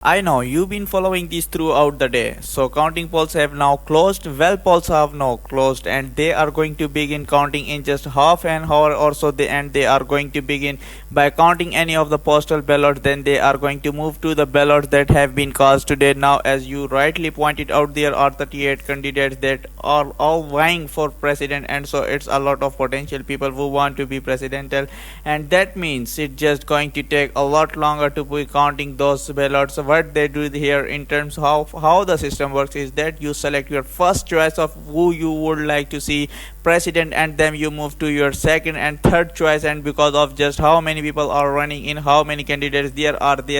I know you've been following this throughout the day. So counting polls have now closed, well polls have now closed, and they are going to begin counting in just half an hour or so. They are going to begin by counting any of the postal ballots. Then they are going to move to the ballots that have been cast today. Now, as you rightly pointed out, there are 38 candidates that are all vying for president, and so it's a lot of potential people who want to be presidential, and that means it's just going to take a lot longer to be counting those ballots. What they do here in terms of how the system works is that you select your first choice of who you would like to see president, and then you move to your second and third choice, and because of just how many people are running in, how many candidates there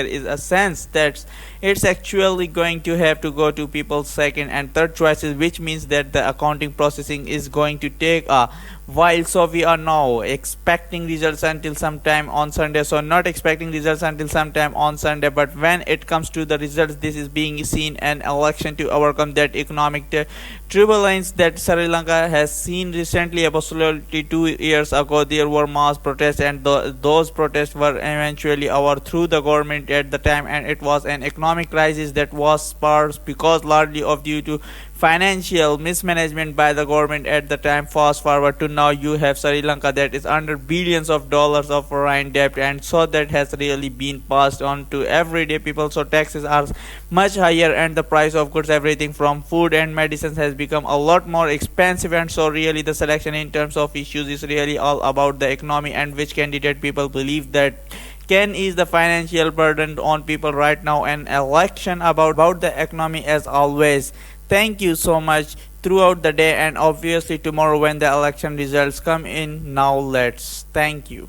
is a sense that it's actually going to have to go to people's second and third choices, which means that the accounting processing is going to take a while. So we are now expecting results until sometime on Sunday, so not expecting results until sometime on Sunday, but when it comes to the results, this is being seen an election to overcome that economic turbulence that Sri Lanka has seen recently. Absolutely 2 years ago there were mass protests, and those protests were eventually overthrew the government at the time, and it was an economic crisis that was sparked because largely of due to financial mismanagement by the government at the time. Fast forward to now, you have Sri Lanka that is under billions of dollars of foreign debt, and so that has really been passed on to everyday people. So taxes are much higher, and the price of goods, everything from food and medicines, has become a lot more expensive, and so really the selection in terms of issues is really all about the economy and which candidate people believe that can ease the financial burden on people right now. An election about the economy as always. Thank you so much throughout the day, and obviously tomorrow when the election results come in. Now let's thank you.